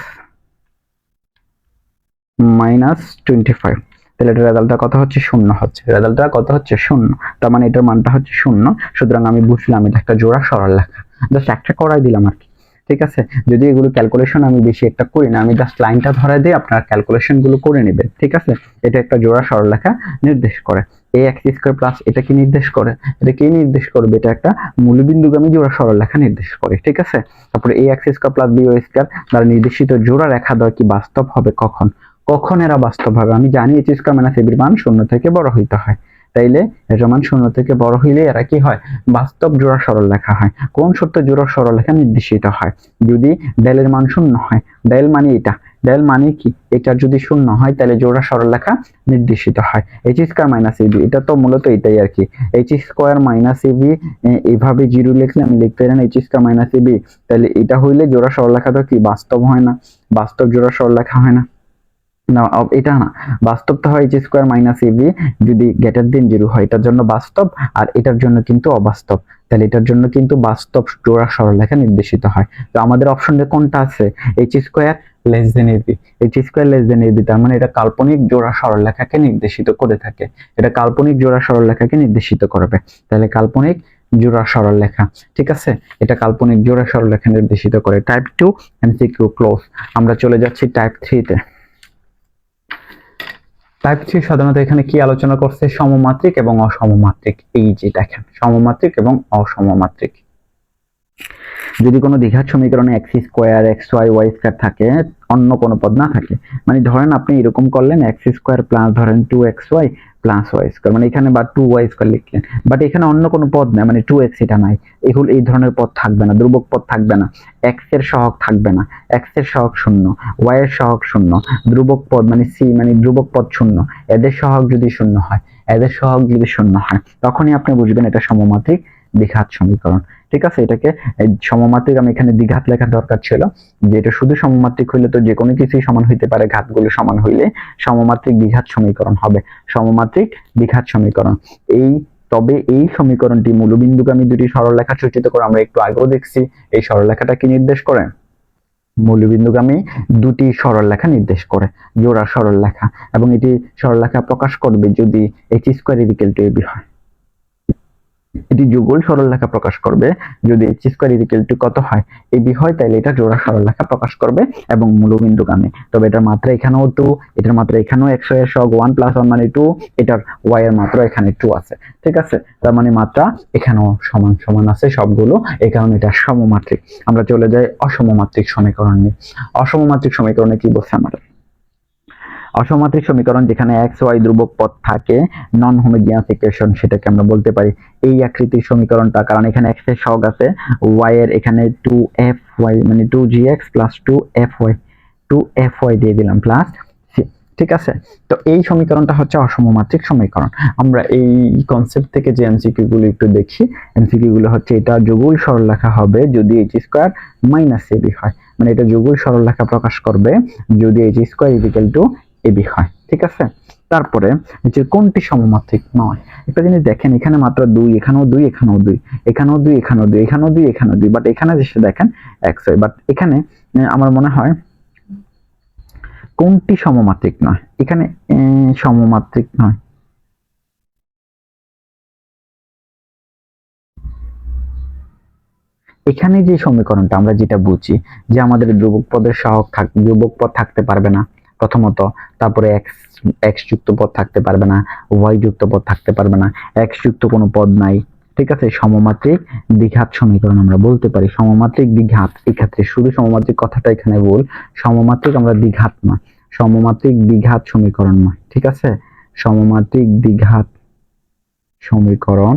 25। তাহলে এটার রেজাল্টটা কত হচ্ছে শূন্য হচ্ছে, রেজাল্টটা কত হচ্ছে শূন্য, তার মানে এটার মানটা হচ্ছে শূন্য। সুতরাং আমি বুঝলাম এটা একটা জোড়া সরল লেখা, জাস্ট একটা করাই দিলাম আর কি, ঠিক আছে। যদি এগুলো ক্যালকুলেশন আমি বেশি একটা করি না, আমি জাস্ট লাইনটা ধরে দিই, আপনারা ক্যালকুলেশন গুলো করে নেবেন, ঠিক আছে। এটা একটা জোড়া সরলরেখা নির্দেশ করে। ax স্কয়ার প্লাস এটা কি নির্দেশ করে, এটা কি নির্দেশ করবে, এটা একটা মূলবিন্দুগামী জোড়া সরলরেখা নির্দেশ করে, ঠিক আছে। তারপরে ax square plus by square দ্বারা নির্দেশিত জোড়া রেখা দ্বয় কি বাস্তব হবে কখন, কখন এরা বাস্তব হবে। আমি জানি h স্কয়ার মাইনাস ab এর মান শূন্য থেকে বড় হইতে হয়, তাইলে এর মান শূন্য থেকে বড় হইলে এরা কি হয় বাস্তব জোড়া সরলরেখা হয়। কোন শর্তে জোড়া সরলরেখা নির্দেশিত হয়, যদি ডেলের মান শূন্য হয়, ডেল মানে এটা, ডেল মানে কি এটা যদি শূন্য হয় তাহলে জোড়া সরলরেখা নির্দেশিত হয়। h স্কয়ার মাইনাস ab এটা তো মূলত এটাই আর কি, h স্কয়ার মাইনাস ab এইভাবে 0 লিখলে আমি লিখতে পারি না h স্কয়ার মাইনাস ab, তাহলে এটা হইলে জোড়া সরলরেখা তো কি বাস্তব হয় না, বাস্তব জোড়া সরলরেখা হয় না, না এটা না, বাস্তব তো হয় h স্কয়ার মাইনাস ab যদি গ্রেটার দেন 0 হয়, এটার জন্য বাস্তব, আর এটার জন্য কিন্তু অবাস্তব, তাহলে এটার জন্য কিন্তু বাস্তব জোড়া সরলরেখা নির্দেশিত হয়। তো আমাদের অপশনে কোনটা আছে, h square less than ab, h square less than ab, তার মানে এটা কাল্পনিক জোড়া সরলরেখাকে নির্দেশিত করে থাকে, এটা কাল্পনিক জোড়া সরলরেখাকে নির্দেশিত করবে, তাহলে কাল্পনিক জোড়া সরলরেখা, ঠিক আছে, এটা কাল্পনিক জোড়া সরলরেখা নির্দেশিত করে। Type 2 MCQ close. আমরা চলে যাচ্ছি টাইপ 3 তে। টাইপ 3 সাধারণত এখানে কি আলোচনা করছে, সমমাত্রিক এবং অসমমাত্রিক। এই যে দেখেন সমমাত্রিক এবং অসমমাত্রিক, যদি কোনো দ্বিঘাত সমীকরণে x square xy y square থাকে, অন্য কোনো পদ না থাকে, মানে ধরেন আপনি এরকম করলেন x স্কয়ার প্লাস ধরেন 2xy প্লাস y স্কয়ার, মানে এখানে বা 2y স্কয়ার লিখলেন, বাট এখানে অন্য কোনো পদ নাই, মানে 2x এটা নাই, এগুলো এই ধরনের পদ থাকবে না, ধ্রুবক পদ থাকবে না, x এর সহগ থাকবে না, x এর সহগ শূন্য, y এর সহগ শূন্য, ধ্রুবক পদ মানে c মানে ধ্রুবক পদ শূন্য, এদের সহগ যদি শূন্য হয়, এদের সহগ যদি শূন্য হয়, তখনই আপনি বুঝবেন এটা সমমাত্রিক দ্বিঘাত সমীকরণ, ঠিক আছে। এটাকে সমমাত্রিক, আমি এখানে দ্বিঘাত লেখার দরকার ছিল, যে এটা শুধু সমমাত্রিক হইলে তো যে কোনো কিছুই সমান হইতে পারে, ঘাতগুলো সমান হইলে সমমাত্রিক দ্বিঘাত সমীকরণ হবে, সমমাত্রিক দ্বিঘাত সমীকরণ। তবে এই সমীকরণটি মূলবিন্দুগামী দুটি সরলরেখা সূচিত করে, আমরা একটু আগেও দেখছি এই সরলরেখাটা কি নির্দেশ করে, মূলবিন্দুগামী দুটি সরলরেখা নির্দেশ করে, জোড়া সরলরেখা, এবং এটি সরলরেখা প্রকাশ করবে যদি h square equal to ab হয়, এটি যুগল সরলরেখা প্রকাশ করবে যদি h স্কয়ার ইকুয়াল টু কত হয় ab হয়, তাহলে এটা জোড়া সরলরেখা প্রকাশ করবে এবং মূলবিন্দুগামী। তবে এটার মাত্রা এখানেও 2, এটার মাত্রা এখানেও x এর সহগ 1 + 1 মানে 2, এটার y এর মাত্রা এখানে 2 আছে, ঠিক আছে। তার মানে মাত্রা এখানেও সমান সমান আছে সবগুলো, এই কারণে এটা সমমাত্রিক। আমরা চলে যাই অসমমাত্রিক সমীকরণ নিয়ে। অসমমাত্রিক সমীকরণে কি বলছে আমাদের, অসমমাত্রিক সমীকরণ যেখানে x y ধ্রুবক পদ থাকে, নন হোমোজিনিয়াস ইকুয়েশন, সেটাকে আমরা বলতে পারি এই আকৃতির সমীকরণটা, কারণ এখানে x এর সহগ আছে, y এর এখানে 2fy মানে 2gx + 2fy দিয়ে দিলাম প্লাস c, ঠিক আছে। তো এই সমীকরণটা হচ্ছে অসমমাত্রিক সমীকরণ। আমরা এই কনসেপ্ট থেকে যে এমসিকিউ গুলো একটু দেখি, এমসিকিউ গুলো হচ্ছে এটা যুগল সরলরেখা হবে যদি h স্কয়ার মাইনাস ab হয়, মানে এটা যুগল সরলরেখা প্রকাশ করবে যদি h square equal to ab হয়, ঠিক আছে। তারপরে যে কোনটি সমমাত্রিক নয়, একটা জিনিস দেখেন, এখানে মাত্র 2, এখানেও 2, এখানেও 2, এখানেও 2, এখানেও 2, এখানেও 2, এখানেও 2, বাট এখানে যেটা দেখেন xy, বাট এখানে আমার মনে হয় কোনটি সমমাত্রিক নয়, এখানে সমমাত্রিক নয়, এখানে যে সমীকরণটা আমরা যেটা বুঝি যে আমাদের ধ্রুবক পদের সহগ ধ্রুবক পদ থাকতে পারবে না প্রথমত, তারপরে x যুক্ত পদ থাকতে পারবে না, y যুক্ত পদ থাকতে পারবে না, x যুক্ত কোনো পদ নাই, ঠিক আছে, সমমাত্রিক দ্বিঘাত সমীকরণ আমরা বলতে পারি। সমমাত্রিক দ্বিঘাত, এক্ষেত্রে শুধু সমমাত্রিক কথাটা এখানে ভুল, সমমাত্রিক আমরা দ্বিঘাত নয়, সমমাত্রিক দ্বিঘাত সমীকরণ নয়, ঠিক আছে, সমমাত্রিক দ্বিঘাত সমীকরণ,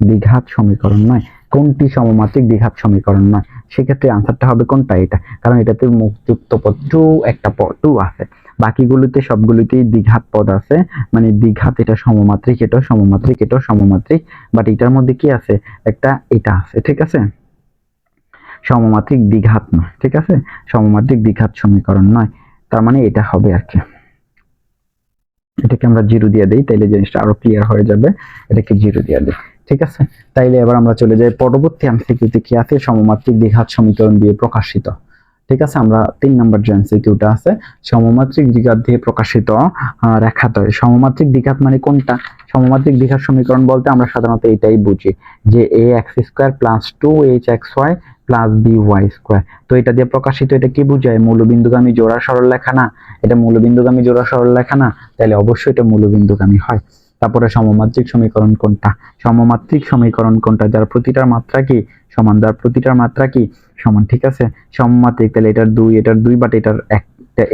দ্বিঘাত সমীকরণ নয়। কোনটি সমমাত্রিক দ্বিঘাত সমীকরণ নয়? সেক্ষেত্রে আনসারটা হবে কোনটা? এটা, কারণ এটাতে মুখযুক্ত পদ টু, একটা পদ টু আছে, বাকিগুলোতে সবগুলোতেই দ্বিঘাত পদ আছে, মানে দ্বিঘাত, এটা সমমাত্রিক, এটাও সমমাত্রিক, এটাও সমমাত্রিক, বাট এটার মধ্যে কি আছে? একটা এটা আছে, ঠিক আছে, সমমাত্রিক দ্বিঘাত নয়, ঠিক আছে, সমমাত্রিক দ্বিঘাত সমীকরণ নয়, তার মানে এটা হবে আর কি। এটাকে আমরা জিরো দিয়ে দিই, তাইলে জিনিসটা আরো ক্লিয়ার হয়ে যাবে, এটাকে জিরো দিয়ে দিই, ঠিক আছে। তাইলে এবার আমরা চলে যাই পরবর্তী এমসিকিউতে, কি আছে? সমমাত্রিক দ্বিঘাত সমীকরণ দিয়ে প্রকাশিত, ঠিক আছে। আমরা 3 নম্বর যে এমসিকিউটা আছে, সমমাত্রিক দ্বিঘাত দিয়ে প্রকাশিত রেখাদ্বয়। সমমাত্রিক দ্বিঘাত মানে কোনটা? সমমাত্রিক দ্বিঘাত সমীকরণ বলতে আমরা সাধারণত এটাই বুঝি যে ax² + 2hxy + by²। তো এটা দিয়ে প্রকাশিত, এটা কি বোঝায়? মূলবিন্দুগামী জোড়া সরলরেখা না? এটা মূলবিন্দুগামী জোড়া সরলরেখা না? তাহলে অবশ্যই এটা মূলবিন্দুগামী হয়। তারপরে সমমাত্রিক সমীকরণ কোনটা? সমমাত্রিক সমীকরণ কোনটা? যার প্রতিটার মাত্রা কি সমান, যার প্রতিটার মাত্রা কি সমান, ঠিক আছে, সমমাত্রিক। তাহলে এটার 2, এটার 2, বাট এটার 1,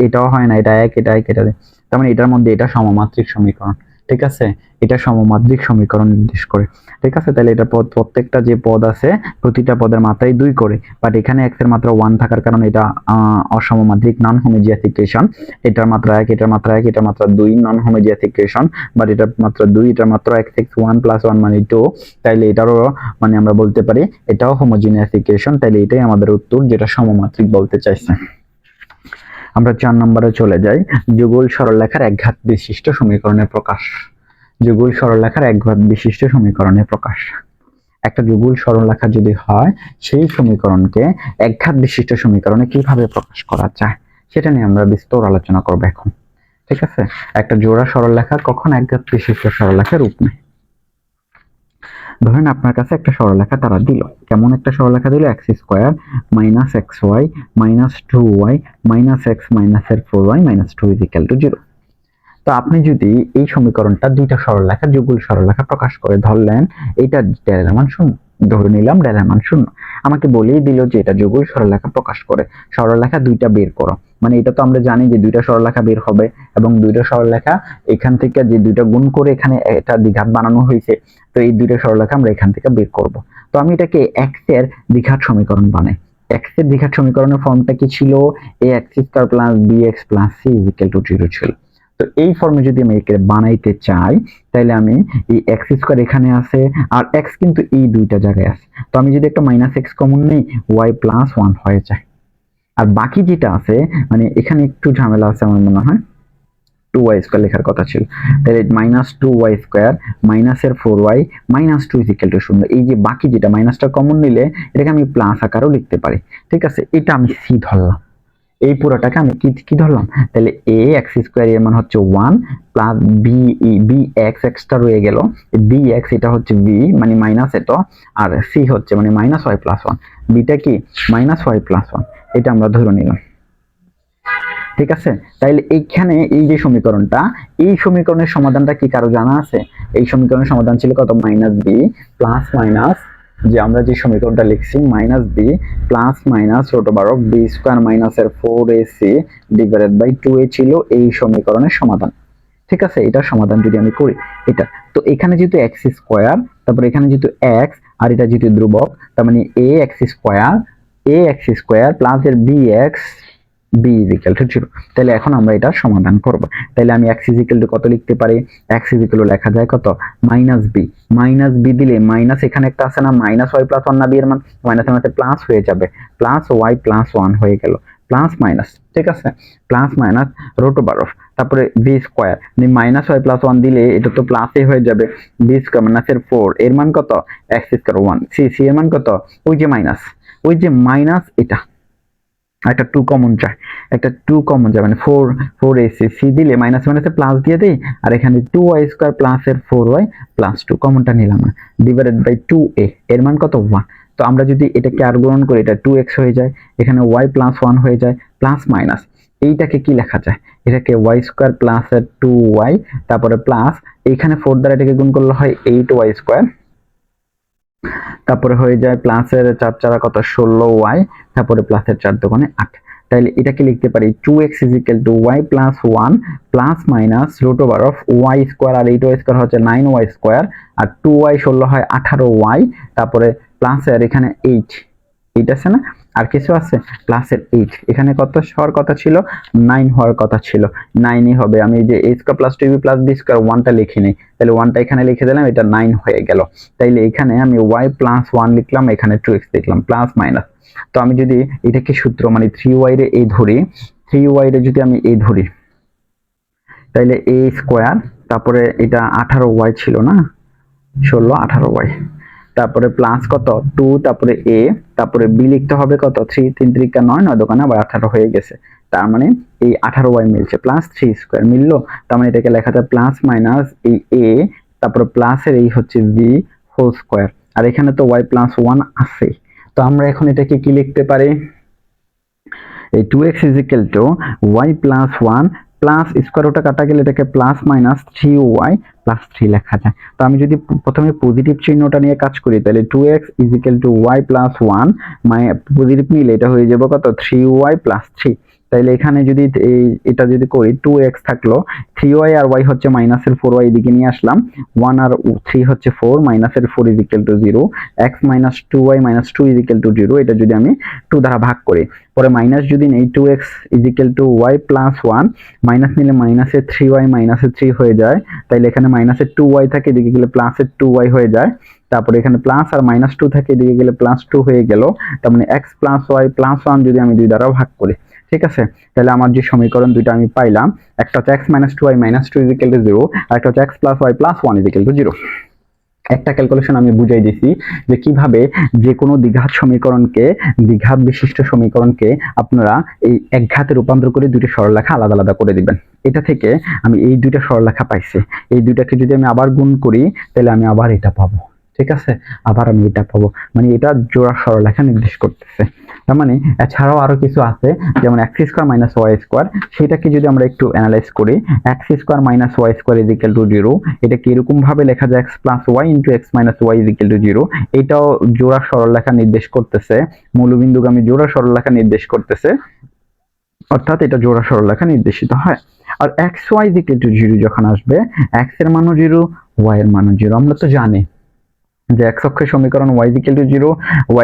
এটাও হয় না, এটা 1, এটা 1, এটা, তার মানে এটার মধ্যে এটা সমমাত্রিক সমীকরণ, ঠিক আছে, এটা সমমাত্রিক সমীকরণ নির্দেশ করে, ঠিক আছে। তাহলে এটা প্রত্যেকটা যে পদ আছে প্রতিটা পদের মাত্রাই 2 করে, বাট এখানে x এর মাত্রা 1 থাকার কারণে এটা অসমমাত্রিক, নন হোমোজিয়াস ইকুয়েশন। এটার মাত্রা 1, এটার মাত্রা 1, এটার মাত্রা 2, নন হোমোজিয়াস ইকুয়েশন, বাট এটার মাত্রা 2, এটার মাত্রা x 1 + 1 মানে 2, তাইলে এটারও মানে আমরা বলতে পারি এটাও হোমোজিনিয়াস ইকুয়েশন। তাইলে এটাই আমাদের উত্তর, যেটা সমমাত্রিক বলতে চাইছে। আমরা 4 নম্বরে চলে যাই, যুগল সরলরেখার একঘাত বিশিষ্ট সমীকরণের প্রকাশ। যুগল সরলরেখার একঘাত বিশিষ্ট সমীকরণের প্রকাশ। একটা যুগল সরলরেখা যদি হয়, সেই সমীকরণকে একঘাত বিশিষ্ট সমীকরণে কিভাবে প্রকাশ করা যায় সেটা নিয়ে আমরা বিস্তর আলোচনা করব এখন, ঠিক আছে। একটা জোড়া সরলরেখা কখন একঘাত বিশিষ্ট সরলরেখার রূপ নেয়? ধরেন আপনার কাছে একটা সরলরেখা তারা দিল, কেমন একটা সরলরেখা দিল? x² - xy - 2y - x - 4y - 2 = 0। তো আপনি যদি এই সমীকরণটা দুইটা সরলরেখা, যুগল সরলরেখা প্রকাশ করে ধরলেন, এটা ডেলের মান 0, ধরে নিলাম ডেলের মান 0, আমাকে বলেই দিল যে এটা যুগল সরলরেখা প্রকাশ করে, সরলরেখা দুইটা বের করো। মানে এটা তো আমরা জানি যে দুইটা সরলরেখা বের হবে, এবং দুইটা সরলরেখা এখান থেকে যে দুইটা গুণ করে এখানে এটা দ্বিঘাত বানানো হয়েছে, তো এই দুইটা সরলরেখা আমরা এখান থেকে বের করব। তো আমি এটাকে x এর দ্বিঘাত সমীকরণ বানাই। x এর দ্বিঘাত সমীকরণের ফর্মটা কি ছিল? ax² + bx + c = 0 ছিল। তো এই ফর্মে যদি আমি একে বানাইতে চাই, তাহলে আমি এই x² এখানে আছে, আর x কিন্তু এই দুইটা জায়গায় আছে, তো আমি যদি একটা -x কমন নেই, y + 1 হয়ে যায়। আর বাকি যেটা আছে, মানে এখানে একটু ঝামেলা আছে আমার মনে হয়, 2y² লেখার কথা ছিল, তাহলে -2y² - 4y - 2 = 0। এই যে বাকি যেটা মাইনাসটা কমন নিলে এটাকে আমি প্লাস আকারেও লিখতে পারি, ঠিক আছে। এটা আমি c ধরলাম, এই পুরোটাকে আমি কি ধরলাম? তাহলে ax² এর মান হচ্ছে 1 প্লাস bx, টা রয়ে গেল, dx এটা হচ্ছে b মানে মাইনাস এটা, আর c হচ্ছে মানে -y + 1, bটা কি -y + 1, এটা আমরা ধরে নিলাম, ঠিক আছে। তাইলে এইখানে এই যে সমীকরণটা, এই সমীকরণের সমাধানটা কি কারো জানা আছে? এই সমীকরণের সমাধান ছিল কত? -b প্লাস মাইনাস, যে আমরা যে সমীকরণটা লিখছি -b plus minus √b² - 4ac / 2a ছিল এই সমীকরণের সমাধান, ঠিক আছে। এটার সমাধান যদি আমি করি, এটা তো এখানে যেহেতু x², তারপর এখানে যেহেতু x, আর এটা যেহেতু ধ্রুবক, তার মানে ax² প্লাস এর bx b = 0। তাহলে এখন আমরা এটা সমাধান করব। তাহলে আমি x কত লিখতে পারি? x লেখা যায় কত? -b, -b দিলে মাইনাস এখানে একটা আছে না, -y + 1 না b এর মান, মাইনাসের মধ্যে প্লাস হয়ে যাবে, +y + 1 হয়ে গেল, প্লাস মাইনাস, ঠিক আছে, প্লাস মাইনাস √, তারপরে b² -y + 1 দিলে এটা তো প্লাসই হয়ে যাবে, b² - 4 এর মান কত? x² 1, c এর মান কত? ওই যে মাইনাস, এটা একটা 2 কমন যায়, একটা 2 কমন যায়, মানে 4ac, c দিলে মাইনাস মাইনাসে প্লাস দিয়ে দেই, আর এখানে 2y² প্লাস এর 4y + 2 কমনটা নিলাম না, / 2a এর মান কত? 1। তো আমরা যদি এটাকে আর গুণন করি, এটা 2x হয়ে যায়, এখানে y + 1 হয়ে যায়, প্লাস মাইনাস, এইটাকে কি লেখা যায়? এটাকে y² প্লাস 2y, তারপরে প্লাস এইখানে 4 দ্বারা এটাকে গুণ করলে হয় 8y², তারপরে হয়ে যায় প্লাসের 4 4 কত 16y, তারপরে প্লাসের 4 দোকানে 8। তাহলে এটাকে লিখতে পারি 2x y plus 1 plus minus root over of y square, আর 8y স্কোয়ার হচ্ছে 9y স্কোয়ার, আর 2y 16 হয় 18y, তারপরে প্লাসের এখানে 8 আছে না, আর কিছু আছে প্লাসের 8, এখানে কত হওয়ার কথা ছিল 9 হওয়ার কথা ছিল, 9ই হবে। আমি যে a square plus 2b plus b square 1টা লিখি নেই, তাহলে 1টা এখানে লিখে দিলাম, এটা 9 হয়ে গেল। তাইলে এখানে আমি y প্লাস 1 লিখলাম, এখানে 2x লিখলাম, প্লাস মাইনাস। তো আমি যদি এটাকে সূত্র মানে 3y রে এই ধরি, 3y রে যদি আমি এই ধরি, তাইলে a স্কয়ার, তারপরে এটা 18y ছিল না, 16 18y, তারপরে প্লাস কত 2, তারপরে a, তারপরে b লিখতে হবে কত 3, 3 3 9, 9 দোকানে আবার 18 হয়ে গেছে। তার মানে এই 18y মিলছে, প্লাস 3 স্কয়ার মিললো। তার মানে এটাকে লেখা যায় প্লাস মাইনাস এই a, তারপরে প্লাসের এই হচ্ছে b হোল স্কয়ার, আর এখানে তো y প্লাস 1 আছে। তো আমরা এখন এটাকে কি লিখতে পারি, এই 2x y plus 1 plus square রুটটা কাটা গেলে এটাকে প্লাস মাইনাস 3y প্লাস 3 লেখা যায়। তো আমি যদি প্রথমে পজিটিভ চিহ্নটা নিয়ে কাজ করি, তাহলে 2x y প্লাস 1 পজিটিভ নিলে এটা হয়ে যাবে কত 3y প্লাস 3। তাইলে এখানে যদি এটা যদি করি 2x থাকলো, 3y আর y হচ্ছে মাইনাসের 4y এদিকে নিয়ে আসলাম, 1 আর 3 হচ্ছে 4, মাইনাসের 4 0, x মাইনাস 2y মাইনাস 2 0, এটা যদি আমি 2 দ্বারা ভাগ করি, পরে মাইনাস যদি নেই 2x y প্লাস 1, মাইনাস নিলে মাইনাসের 3y মাইনাসের 3 হয়ে যায়, তাইলে এখানে মাইনাসের 2y থাকে, এদিকে গেলে প্লাসের 2y হয়ে যায়, তারপরে এখানে প্লাস আর মাইনাস 2 থাকে, এদিকে গেলে প্লাস 2 হয়ে গেল। তার মানে x প্লাস y প্লাস 1 যদি আমি 2 দ্বারা ভাগ করি, ঠিক আছে, তাহলে আমার যে সমীকরণ দুইটা আমি পাইলাম, একটা হচ্ছে x মাইনাস 2y মাইনাস 2 0, আর একটা হচ্ছে x প্লাস y প্লাস 1 0। একটা ক্যালকুলেশন আমি বুঝাই দিছি যে কিভাবে যে কোনো দ্বিঘাত সমীকরণকে, দ্বিঘাত বিশিষ্ট সমীকরণকে আপনারা এই একঘাতে রূপান্তর করে দুইটা সরলরেখা আলাদা আলাদা করে দিবেন। এটা থেকে আমি এই দুইটা সরলরেখা পাইছি, এই দুইটাকে যদি আমি আবার গুণ করি, তাহলে আমি আবার এটা পাবো, ঠিক আছে, আবার আমি এটা পাবো, মানে এটা জোড়া সরলরেখা নির্দেশ করতেছে। তার মানে এছাড়াও আরো কিছু আছে, যেমন x square minus y square, সেটাকে যদি আমরা একটু অ্যানালাইজ করি, x square minus y square is equal to 0, এটা কি এরকম ভাবে লেখা যায় x plus y into x minus y is equal to 0, এটাও জোড়া সরলরেখা নির্দেশ করতেছে, মূলবিন্দুগামী জোড়া সরলরেখা নির্দেশ করতেছে, অর্থাৎ এটা জোড়া সরলরেখা নির্দেশিত হয়। আর xy ইজ ইকুয়াল টু 0 যখন আসবে, x এর মানও 0, y এর মানও 0। আমরা তো জানি যে x অক্ষের সমীকরণ y is equal to 0,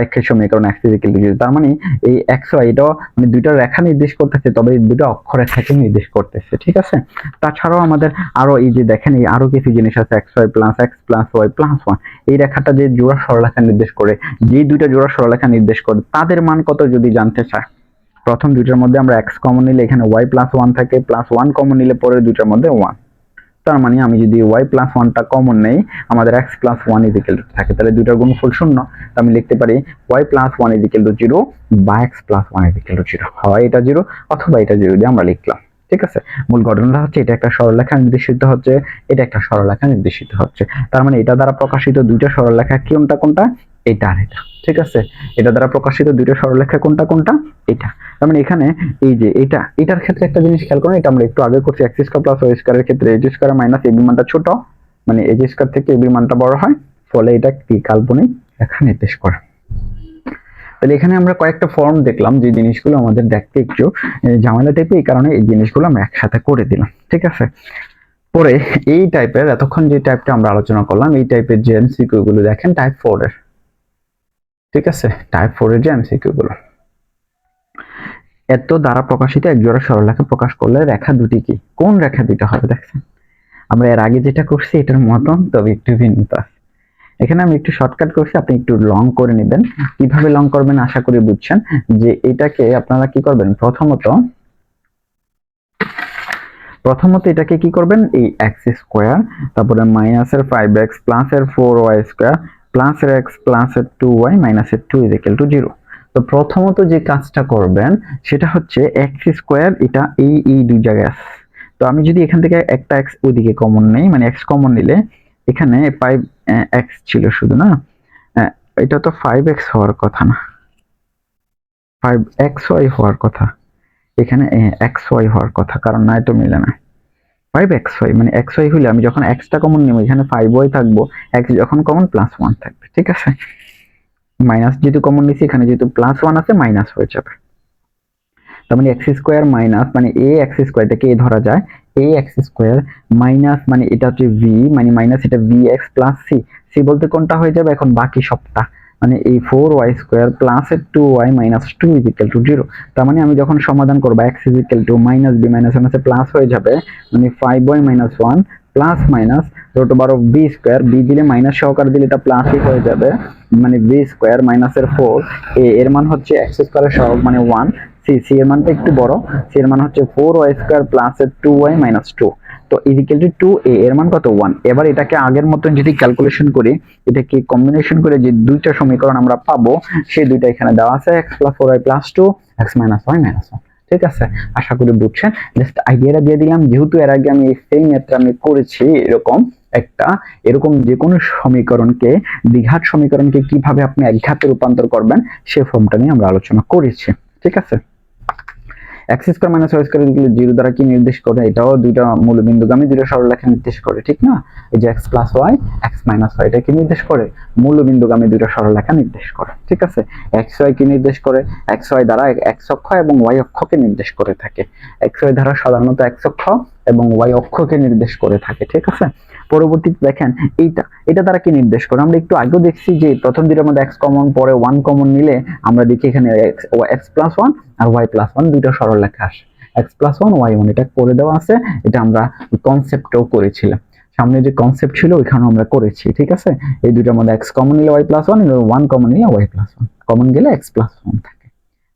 y অক্ষের সমীকরণ x ইজ ইকুয়াল টু 0। তার মানে এই xy এটাও মানে দুইটা রেখা নির্দেশ করতেছে, তবে এই দুটো অক্ষরেখাকে নির্দেশ করতেছে, ঠিক আছে। তাছাড়াও আমাদের আরো এই যে দেখেন এই আরো কিছু জিনিস আছে, xy plus x plus y plus 1, এই রেখাটা যে জোড়া সরলরেখা নির্দেশ করে, যে দুইটা জোড়া সরলরেখা নির্দেশ করে তাদের মান কত যদি জানতে চায়, প্রথম দুইটার মধ্যে আমরা x কমন নিলে এখানে y প্লাস 1 থাকে, প্লাস 1 কমন নিলে পরের দুইটার মধ্যে 1। তার মানে আমি যদি y প্লাস 1টা কমন নেই, আমাদের x plus 1 is equal two থাকে, তাহলে দুইটার গুণফল 0। তো আমি লিখতে পারি y plus 1 is equal to 0 বা x plus 1 is equal to 0, হয় এটা 0 অথবা এটা 0 দিয়ে আমরা লিখলাম, ঠিক আছে। মূল ঘটনাটা হচ্ছে এটা একটা সরলরেখা নির্দেশিত হচ্ছে, এটা একটা সরলরেখা নির্দেশিত হচ্ছে। তার মানে এটা দ্বারা প্রকাশিত দুইটা সরলরেখা কোনটা কোনটা, এটা আর এটা, ঠিক আছে। এটা দ্বারা প্রকাশিত দুইটা সরলরেখা কোনটা কোনটা, এটা। তার মানে এখানে এই যে এটার ক্ষেত্রে একটা জিনিস খেয়াল করুন, এটা আমরা একটু আগে করছি, x স্কয়ার প্লাস y স্কয়ারের ক্ষেত্রে a স্কয়ার মাইনাস ab মানটা ছোট, মানে a স্কয়ার থেকে ab মানটা বড় হয়, ফলে এটা কি কাল্পনিক রেখা নির্দেশ করে। তাহলে এখানে আমরা কয়েকটা ফর্ম দেখলাম, যে জিনিসগুলো আমাদের দেখতে একটু ঝামেলা টাইপের, এই কারণে এই জিনিসগুলো আমরা একসাথে করে দিলাম, ঠিক আছে। পরে এই টাইপের এতক্ষণ যে টাইপটা আমরা আলোচনা করলাম, এই টাইপের যে এমসিকিউ গুলো দেখেন টাইপ 4 এর, ঠিক আছে, টাইপ 4 এর যে এমসিকিউ গুলো, এত দ্বারা প্রকাশিত এক জোড়া সরলরেখা প্রকাশ করলে রেখা দুটি কি, কোন রেখা দুইটা হবে দেখছেন। আমরা এর আগে যেটা করছি এটার মতন, তবে একটু ভিন্নতা। এখানে আমি একটু শর্টকাট করছি, আপনি একটু লং করে নেবেন। কিভাবে লং করবেন আশা করি বুঝছেন। যে এটাকে আপনারা কি করবেন, প্রথমত এটাকে কি করবেন, এই x স্কয়ার, তারপরে মাইনাসের 5x প্লাসের 4y স্কয়ার প্লাসের x প্লাসের 2y মাইনাসের 2 ইজ ইকুয়াল টু 0। তো প্রথমত যে কাজটা করবেন সেটা হচ্ছে x স্কয়ার, এটা এই দুই জায়গায় আছে। তো আমি যদি এখান থেকে একটা x ওইদিকে কমন নেই, মানে x কমন নিলে এখানে 5x ছিল শুধু না, এটা তো 5x হওয়ার কথা না, 5xy হওয়ার কথা, এখানে xy হওয়ার কথা, কারণ না এটা মিলে না, 5xy মানে xy হলে আমি যখন x টা কমন নেব এখানে 5y থাকবো, x যখন কমন +1 থাকবে, ঠিক আছে। মাইনাস যেহেতু কমন নিছি এখানে যেহেতু +1 আছে মাইনাস হয়ে যাবে। তার মানে x² মাইনাস মানে a x স্কয়ার এটাকে a ধরা যায়, a x স্কয়ার মাইনাস মানে এটা হচ্ছে v মানে মাইনাস এটা vx প্লাস c, c বলতে কোনটা হয়ে যাবে এখন বাকি সবটা, মানে এই 4y square plus 2y minus 2 0। তার মানে আমি যখন সমাধান করব x মাইনাস b মাইনাস আছে প্লাস হয়ে যাবে, মানে 5y minus 1 plus minus root over of b square, b দিলে মাইনাস সহকারে দিলে এটা প্লাসই হয়ে যাবে, মানে b স্কয়ার মাইনাসের 4, এর মান হচ্ছে x স্কয়ারের সহগ মানে 1, c এর মানটা একটু বড়, c এর মান হচ্ছে 4y square plus 2y minus 2, তো ইকুয়াল টু 2a এর মান কত 1। এবার এটাকে আগের মতন যদি ক্যালকুলেশন করি, এটাকে কম্বিনেশন করে যে দুইটা সমীকরণ আমরা পাবো সেই দুইটা এখানে দেওয়া আছে, x + 4y + 2 x - y - 1, ঠিক আছে। আশা করি বুঝছেন, জাস্ট আইডিয়াটা দিয়ে দিলাম, যেহেতু এর আগে আমি এই ম্যাথটা আমি করেছি এরকম যে কোনো সমীকরণকে দ্বিঘাত সমীকরণকে কিভাবে আপনি একঘাতে রূপান্তর করবেন সেই ফর্মটা নিয়ে আমরা আলোচনা করেছি, ঠিক আছে। x² - y² 0 দ্বারা কি নির্দেশ করে, এটাও দুইটা মূলবিন্দুগামী দুইটা সরলরেখা নির্দেশ করে, ঠিক না। এই যে x + y x - y এটা কি নির্দেশ করে, মূলবিন্দুগামী দুইটা সরলরেখা নির্দেশ করে, ঠিক আছে। xy কি নির্দেশ করে, xy দ্বারা x অক্ষ এবং y অক্ষকে নির্দেশ করে থাকে, xy দ্বারা সাধারণত x অক্ষ এবং y অক্ষকে নির্দেশ করে থাকে, ঠিক আছে। পরবর্তীতে দেখেন এটা দ্বারা কি নির্দেশ করে, আমরা একটু আগেও দেখছি যে প্রথম দুইটার মধ্যে x কমন পরে 1 কমন নিলে আমরা দেখি এখানে x + 1 আর y + 1 দুইটা সরলরেখা আসে, x + 1 y1 এটা করে দেওয়া আছে, এটা আমরা কনসেপ্টও করেছিলাম, সামনে যে কনসেপ্ট ছিল ওইখানেও আমরা করেছি, ঠিক আছে। এই দুইটার মধ্যে x কমন নিলে y + 1 এবং 1 কমন নিলে y + 1, কমন গেলে x + 1 থাকে,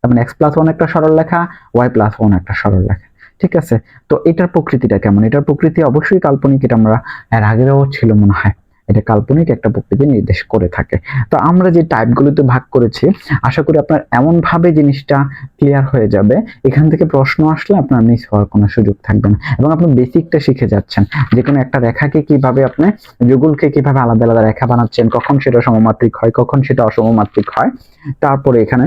তার মানে x + 1 একটা সরলরেখা, y + 1 একটা সরলরেখা, ঠিক আছে। তো এটার প্রকৃতিটা কেমন, এটার প্রকৃতি অবশ্যই কাল্পনিক, এটা আমরা এর আগেও ছিল মনে হয়, এটা কাল্পনিক একটা প্রকৃতি নির্দেশ করে থাকে। তো আমরা যে টাইপগুলোতে ভাগ করেছি আশা করি আপনার এমন ভাবে জিনিসটা ক্লিয়ার হয়ে যাবে, এখান থেকে প্রশ্ন আসলে আপনার মিস হওয়ার কোনো সুযোগ থাকবে না, এবং আপনি বেসিকটা শিখে যাচ্ছেন, যে কোনো একটা রেখাকে কিভাবে আপনি যুগলকে কিভাবে আলাদা আলাদা রেখা বানাচ্ছেন, কখন সেটা সমমাত্রিক হয় কখন সেটা অসমমাত্রিক হয়, তারপরে এখানে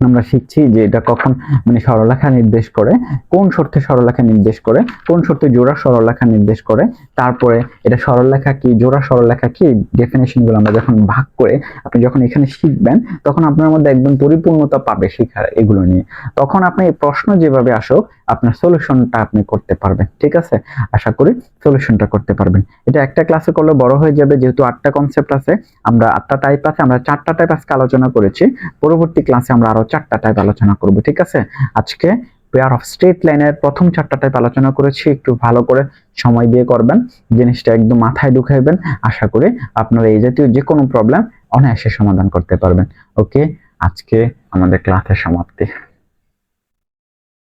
আমরা শিখছি যে এটা কখন মানে সরলরেখা নির্দেশ করে, কোন শর্তে সরলরেখা নির্দেশ করে, কোন শর্তে জোড়া সরলরেখা নির্দেশ করে, তারপরে এটা সরলরেখা কি জোড়া সরলরেখা কি, ডেফিনেশন গুলো আমরা যখন ভাগ করে আপনি যখন এখানে শিখবেন তখন আপনার মধ্যে একদম পরিপূর্ণতা পাবে শিখার এগুলো নিয়ে, তখন আপনি প্রশ্ন যেভাবে আসুক আপনার সলিউশনটা আপনি করতে পারবেন, ঠিক আছে। আশা করি সলিউশনটা করতে পারবেন, এটা একটা ক্লাসে করলে বড় হয়ে যাবে, যেহেতু 8টা কনসেপ্ট আছে, আমরা 8টা টাইপ আছে, আমরা 4টা টাইপ আজকে আলোচনা করেছি, পরবর্তী ক্লাসে আমরা আরো 4টা টাইপ আলোচনা করব, ঠিক আছে। আজকে পেয়ার অফ স্ট্রেট লাইনের প্রথম 4টা টাইপ আলোচনা করেছি, একটু ভালো করে সময় দিয়ে করবেন, জিনিসটা একদম মাথায় ঢুকাইবেন, আশা করি আপনারা এই জাতীয় যে কোনো প্রবলেম অনায়াসে সমাধান করতে পারবেন। ওকে, আজকে আমাদের ক্লাসের সমাপ্তি।